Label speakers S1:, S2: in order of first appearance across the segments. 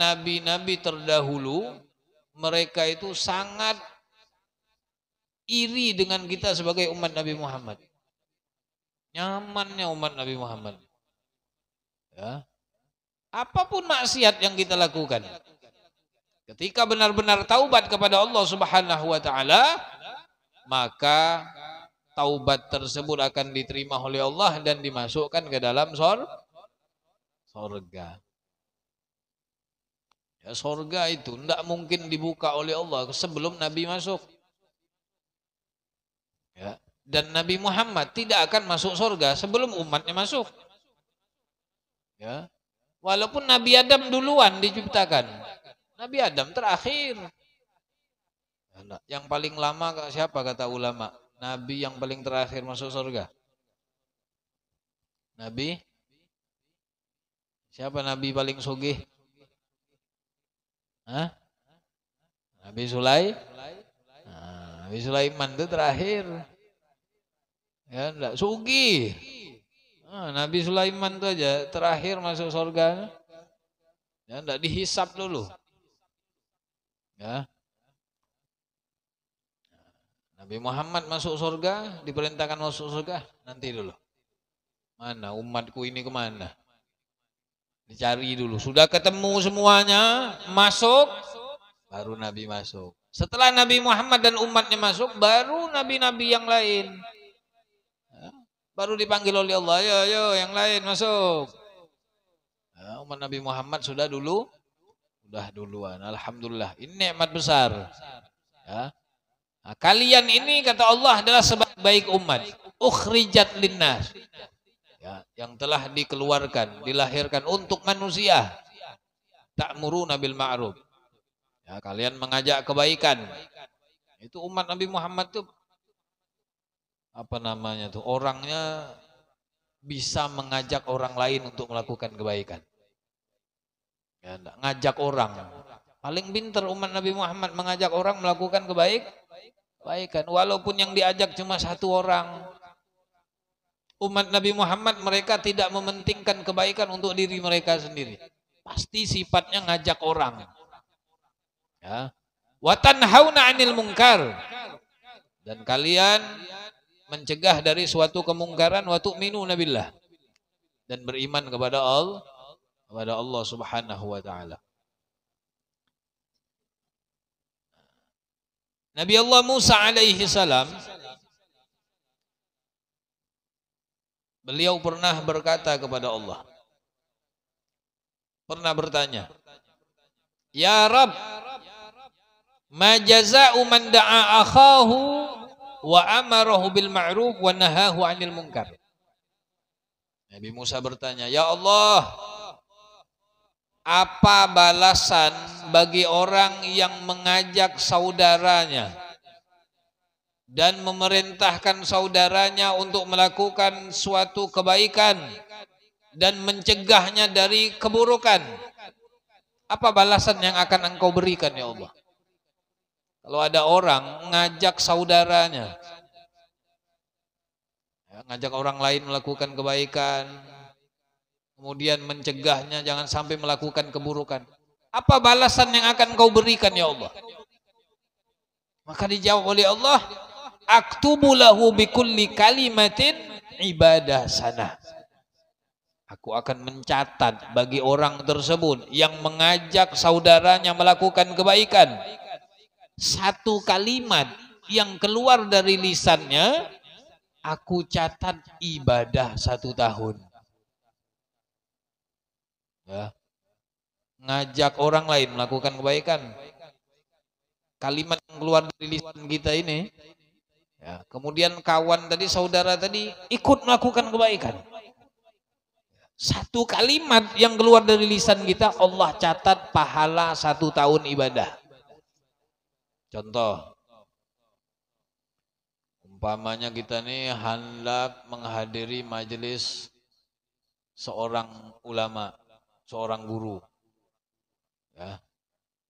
S1: nabi-nabi terdahulu, mereka itu sangat iri dengan kita sebagai umat Nabi Muhammad. Nyamannya umat Nabi Muhammad. Ya. Apapun maksiat yang kita lakukan, ketika benar-benar taubat kepada Allah Subhanahu wa taala, maka taubat tersebut akan diterima oleh Allah dan dimasukkan ke dalam sorga. Ya, sorga itu tidak mungkin dibuka oleh Allah sebelum Nabi masuk. Ya. Dan Nabi Muhammad tidak akan masuk sorga sebelum umatnya masuk. Ya. Walaupun Nabi Adam duluan diciptakan, Nabi Adam terakhir. Yang paling lama siapa kata ulama? Nabi yang paling terakhir masuk surga. Nabi? Siapa Nabi paling sugih? Hah? Nabi Nabi Sulaiman itu terakhir. Ya, enggak sugih. Nabi Sulaiman itu aja terakhir masuk surga. Ya, enggak dihisap dulu. Ya. Nabi Muhammad masuk surga, diperintahkan masuk surga, nanti dulu. Mana umatku ini kemana? Dicari dulu. Sudah ketemu semuanya, masuk, baru Nabi masuk. Setelah Nabi Muhammad dan umatnya masuk, baru nabi-nabi yang lain. Baru dipanggil oleh Allah, yo yang lain masuk. Ya, umat Nabi Muhammad sudah duluan. Alhamdulillah. Ini nikmat besar. Ya. Nah, kalian ini kata Allah adalah sebaik umat. Ukhrijat linnas. Ya, yang telah dikeluarkan, dilahirkan untuk manusia. Ta'muruna bil ma'ruf. Ya, kalian mengajak kebaikan. Itu umat Nabi Muhammad tuh apa namanya tuh? Orangnya bisa mengajak orang lain untuk melakukan kebaikan. Ya, ngajak orang. Paling pintar umat Nabi Muhammad mengajak orang melakukan kebaikan. Walaupun yang diajak cuma satu orang. Umat Nabi Muhammad mereka tidak mementingkan kebaikan untuk diri mereka sendiri. Pasti sifatnya ngajak orang. Ya. Wa tanhauna 'anil munkar. Dan kalian mencegah dari suatu kemungkaran wa tu'minuna billah. Dan beriman kepada Allah Subhanahu wa taala. Nabi Allah Musa alaihi salam, beliau pernah berkata kepada Allah, pernah bertanya, Ya Rabb, ma jaza'u man da'a akhahu wa amarahu bil ma'ruf wa nahahu 'anil munkar. Nabi Musa bertanya, Ya Allah, apa balasan bagi orang yang mengajak saudaranya dan memerintahkan saudaranya untuk melakukan suatu kebaikan dan mencegahnya dari keburukan? Apa balasan yang akan engkau berikan ya Allah? Kalau ada orang ngajak saudaranya, ya, ngajak orang lain melakukan kebaikan, kemudian mencegahnya jangan sampai melakukan keburukan, apa balasan yang akan kau berikan ya Allah? Maka dijawab oleh Allah, aktubu lahu bikulli kalimatin ibadah sana. Aku akan mencatat bagi orang tersebut yang mengajak saudaranya melakukan kebaikan, satu kalimat yang keluar dari lisannya, aku catat ibadah 1 tahun. Ya. Ngajak orang lain melakukan kebaikan, kalimat yang keluar dari lisan kita ini, ya. Kemudian kawan tadi, saudara tadi ikut melakukan kebaikan, 1 kalimat yang keluar dari lisan kita, Allah catat pahala 1 tahun ibadah. Contoh, umpamanya kita nih hendak menghadiri majelis seorang ulama, seorang guru, ya.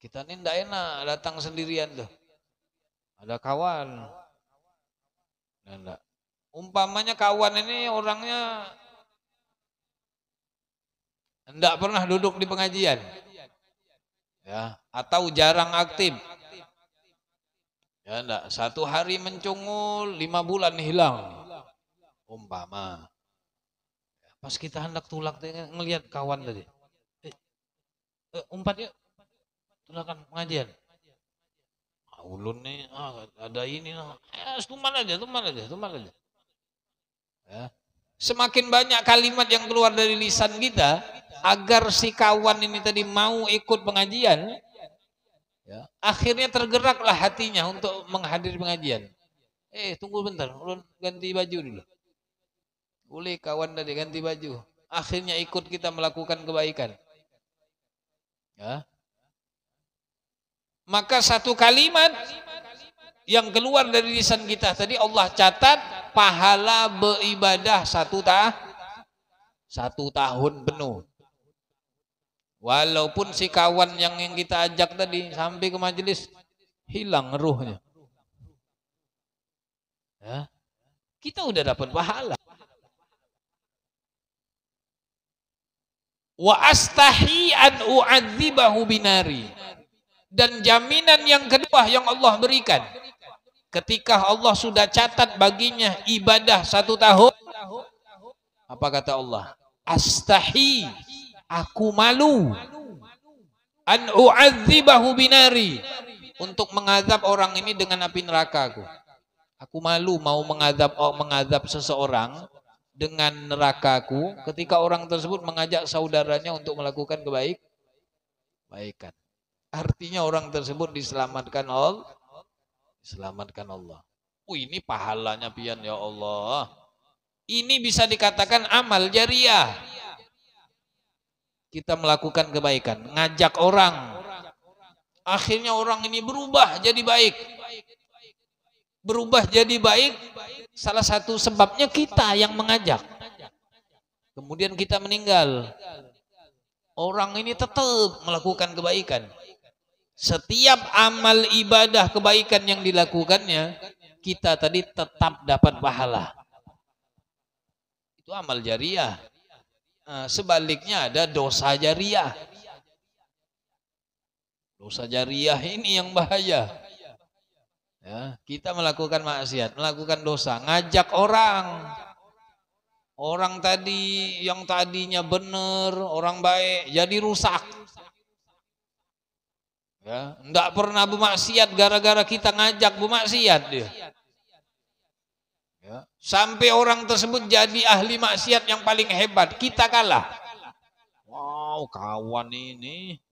S1: Kita nih tidak enak datang sendirian tuh, ada kawan. Nah, umpamanya kawan ini orangnya tidak pernah duduk di pengajian, Ya, atau jarang aktif. Ya enggak, 1 hari mencungul, 5 bulan hilang. Umpama. Pas kita hendak tulak ngelihat kawan tadi. Umpat yuk. Tulakan pengajian. Ulun nih, ada ini. Tuman aja. Ya. Semakin banyak kalimat yang keluar dari lisan kita, agar si kawan ini tadi mau ikut pengajian, ya, akhirnya tergeraklah hatinya untuk menghadiri pengajian. Tunggu bentar, ulun ganti baju dulu. Boleh kawan tadi ganti baju. Akhirnya ikut kita melakukan kebaikan. Ya. Maka satu kalimat yang keluar dari lisan kita tadi Allah catat pahala beribadah 1 tahun penuh. Walaupun si kawan yang kita ajak tadi sampai ke majelis hilang ruhnya. Ya. Kita udah dapat pahala. Wa astahi an u'adzibahu binari. Dan jaminan yang kedua yang Allah berikan, ketika Allah sudah catat baginya ibadah 1 tahun, apa kata Allah? Astahi, aku malu, an u'adzibahu binari, untuk mengazab orang ini dengan api neraka aku. Aku malu mau mengazab seseorang dengan nerakaku ketika orang tersebut mengajak saudaranya untuk melakukan kebaikan. Artinya orang tersebut diselamatkan Allah. Ini pahalanya pian ya Allah. Ini bisa dikatakan amal jariah. Kita melakukan kebaikan, ngajak orang. Akhirnya orang ini berubah jadi baik. Salah satu sebabnya kita yang mengajak. Kemudian kita meninggal. Orang ini tetap melakukan kebaikan. Setiap amal ibadah kebaikan yang dilakukannya, kita tadi tetap dapat pahala. Itu amal jariah. Sebaliknya ada dosa jariah. Dosa jariah ini yang bahaya. Ya, kita melakukan maksiat, melakukan dosa, ngajak orang. Orang tadi yang tadinya benar, orang baik, jadi rusak. Ya, enggak pernah bermaksiat gara-gara kita ngajak bermaksiat dia. Ya, sampai orang tersebut jadi ahli maksiat yang paling hebat, kita kalah. Wow, kawan ini